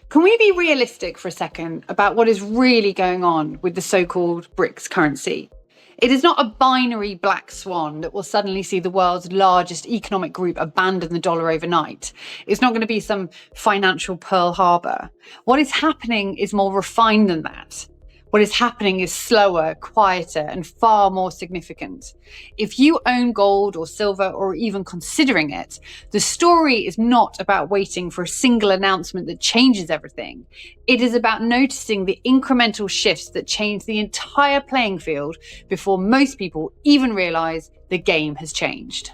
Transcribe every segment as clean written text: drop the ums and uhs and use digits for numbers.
Can we be realistic for a second about what is really going on with the so-called BRICS currency? It is not a binary black swan that will suddenly see the world's largest economic group abandon the dollar overnight. It's not going to be some financial Pearl Harbor. What is happening is more refined than that. What is happening is slower, quieter, and far more significant. If you own gold or silver or even considering it, the story is not about waiting for a single announcement that changes everything. It is about noticing the incremental shifts that change the entire playing field before most people even realize the game has changed.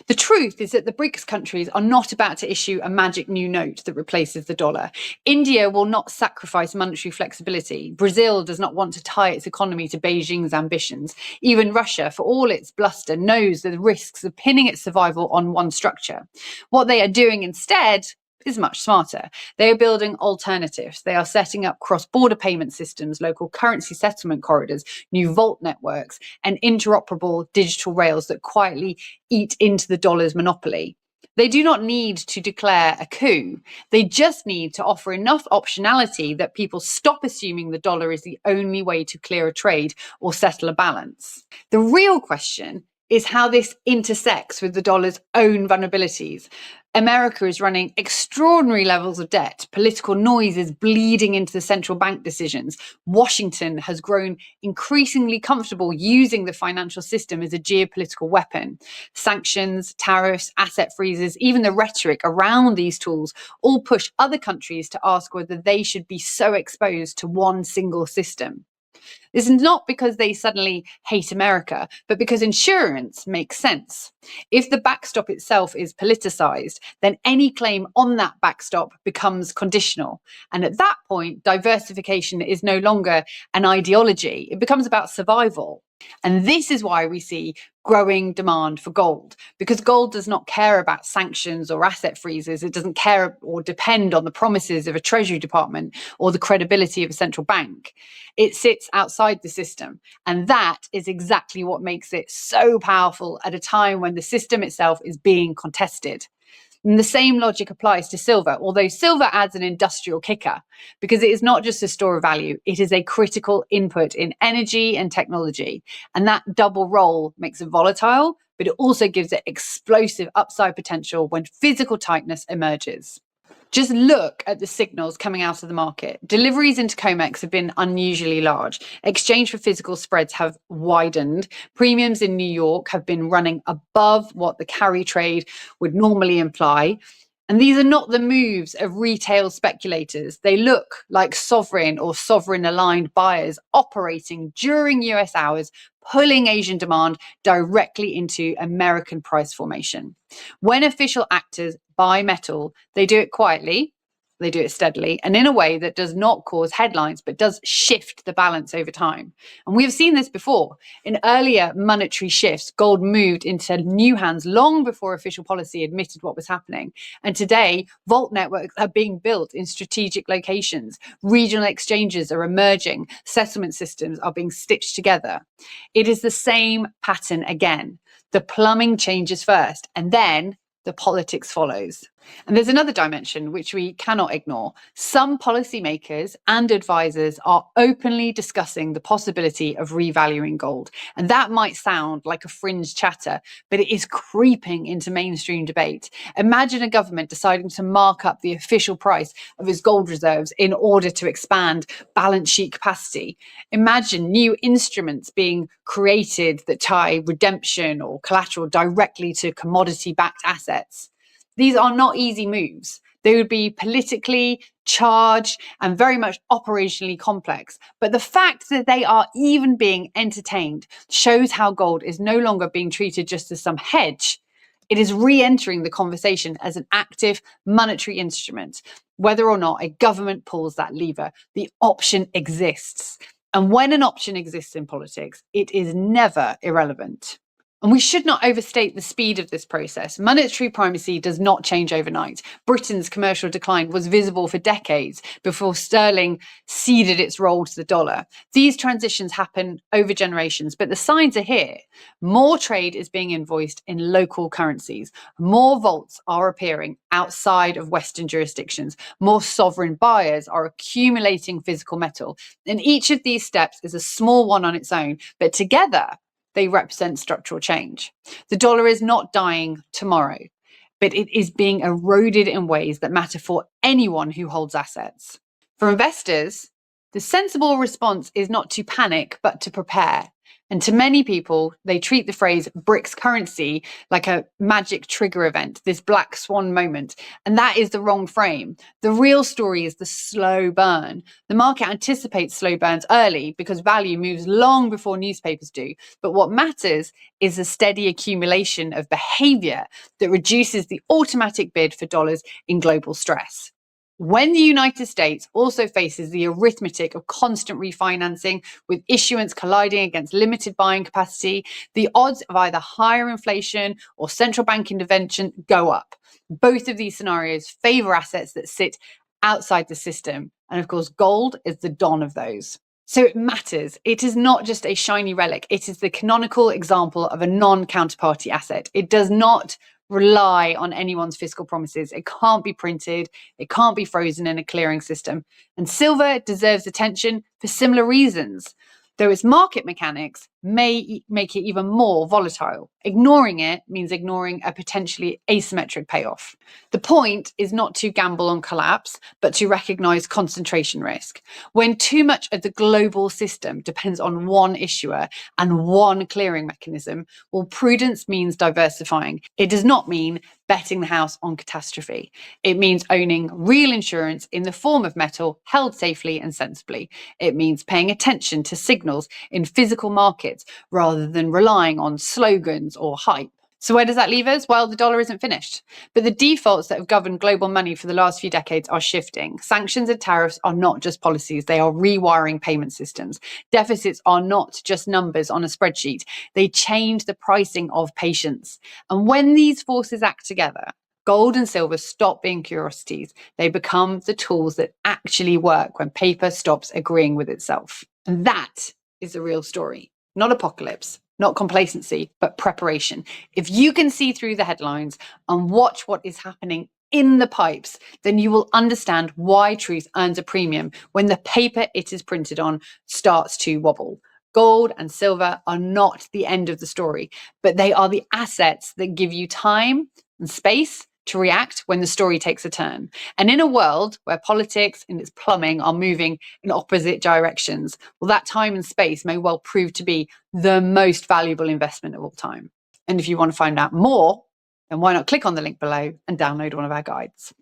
The truth is that the BRICS countries are not about to issue a magic new note that replaces the dollar. India will not sacrifice monetary flexibility. Brazil does not want to tie its economy to Beijing's ambitions. Even Russia, for all its bluster, knows the risks of pinning its survival on one structure. What they are doing instead is much smarter. They are building alternatives. They are setting up cross-border payment systems, local currency settlement corridors, new vault networks, and interoperable digital rails that quietly eat into the dollar's monopoly. They do not need to declare a coup. They just need to offer enough optionality that people stop assuming the dollar is the only way to clear a trade or settle a balance. The real question is how this intersects with the dollar's own vulnerabilities. America is running extraordinary levels of debt. Political noise is bleeding into the central bank decisions. Washington has grown increasingly comfortable using the financial system as a geopolitical weapon. Sanctions, tariffs, asset freezes, even the rhetoric around these tools all push other countries to ask whether they should be so exposed to one single system. This is not because they suddenly hate America, but because insurance makes sense. If the backstop itself is politicized, then any claim on that backstop becomes conditional. And at that point, diversification is no longer an ideology, it becomes about survival. And this is why we see growing demand for gold, because gold does not care about sanctions or asset freezes. It doesn't care or depend on the promises of a Treasury Department or the credibility of a central bank. It sits outside the system. And that is exactly what makes it so powerful at a time when the system itself is being contested. And the same logic applies to silver, although silver adds an industrial kicker because it is not just a store of value, it is a critical input in energy and technology. And that double role makes it volatile, but it also gives it explosive upside potential when physical tightness emerges. Just look at the signals coming out of the market. Deliveries into COMEX have been unusually large. Exchange for physical spreads have widened. Premiums in New York have been running above what the carry trade would normally imply. And these are not the moves of retail speculators. They look like sovereign or sovereign aligned buyers operating during US hours, pulling Asian demand directly into American price formation. When official actors buy metal, they do it quietly, they do it steadily, and in a way that does not cause headlines, but does shift the balance over time. And we have seen this before. In earlier monetary shifts, gold moved into new hands long before official policy admitted what was happening. And today, vault networks are being built in strategic locations. Regional exchanges are emerging. Settlement systems are being stitched together. It is the same pattern again. The plumbing changes first, and then the politics follows. And there's another dimension which we cannot ignore. Some policymakers and advisors are openly discussing the possibility of revaluing gold. And that might sound like a fringe chatter, but it is creeping into mainstream debate. Imagine a government deciding to mark up the official price of its gold reserves in order to expand balance sheet capacity. Imagine new instruments being created that tie redemption or collateral directly to commodity-backed assets. These are not easy moves. They would be politically charged and very much operationally complex. But the fact that they are even being entertained shows how gold is no longer being treated just as some hedge. It is re-entering the conversation as an active monetary instrument. Whether or not a government pulls that lever, the option exists. And when an option exists in politics, it is never irrelevant. And we should not overstate the speed of this process. Monetary primacy does not change overnight. Britain's commercial decline was visible for decades before sterling ceded its role to the dollar. These transitions happen over generations, but the signs are here. More trade is being invoiced in local currencies. More vaults are appearing outside of Western jurisdictions. More sovereign buyers are accumulating physical metal. And each of these steps is a small one on its own, but together, they represent structural change. The dollar is not dying tomorrow, but it is being eroded in ways that matter for anyone who holds assets. For investors, the sensible response is not to panic, but to prepare. And to many people, they treat the phrase BRICS currency like a magic trigger event, this black swan moment. And that is the wrong frame. The real story is the slow burn. The market anticipates slow burns early because value moves long before newspapers do. But what matters is a steady accumulation of behavior that reduces the automatic bid for dollars in global stress. When the United States also faces the arithmetic of constant refinancing, with issuance colliding against limited buying capacity, the odds of either higher inflation or central bank intervention go up. Both of these scenarios favor assets that sit outside the system. And of course, gold is the dawn of those. So it matters. It is not just a shiny relic. It is the canonical example of a non-counterparty asset. It does not rely on anyone's fiscal promises. It can't be printed. It can't be frozen in a clearing system. And silver deserves attention for similar reasons, though its market mechanics may make it even more volatile. Ignoring it means ignoring a potentially asymmetric payoff. The point is not to gamble on collapse, but to recognize concentration risk. When too much of the global system depends on one issuer and one clearing mechanism, well, prudence means diversifying. It does not mean betting the house on catastrophe. It means owning real insurance in the form of metal held safely and sensibly. It means paying attention to signals in physical markets rather than relying on slogans or hype. So where does that leave us? Well, the dollar isn't finished, but the defaults that have governed global money for the last few decades are shifting. Sanctions and tariffs are not just policies, they are rewiring payment systems. Deficits are not just numbers on a spreadsheet, they change the pricing of patience. And when these forces act together, gold and silver stop being curiosities. They become the tools that actually work when paper stops agreeing with itself. And that is the real story. Not apocalypse, not complacency, but preparation. If you can see through the headlines and watch what is happening in the pipes, then you will understand why truth earns a premium when the paper it is printed on starts to wobble. Gold and silver are not the end of the story, but they are the assets that give you time and space to react when the story takes a turn. And in a world where politics and its plumbing are moving in opposite directions, well, that time and space may well prove to be the most valuable investment of all time. And if you want to find out more, then why not click on the link below and download one of our guides.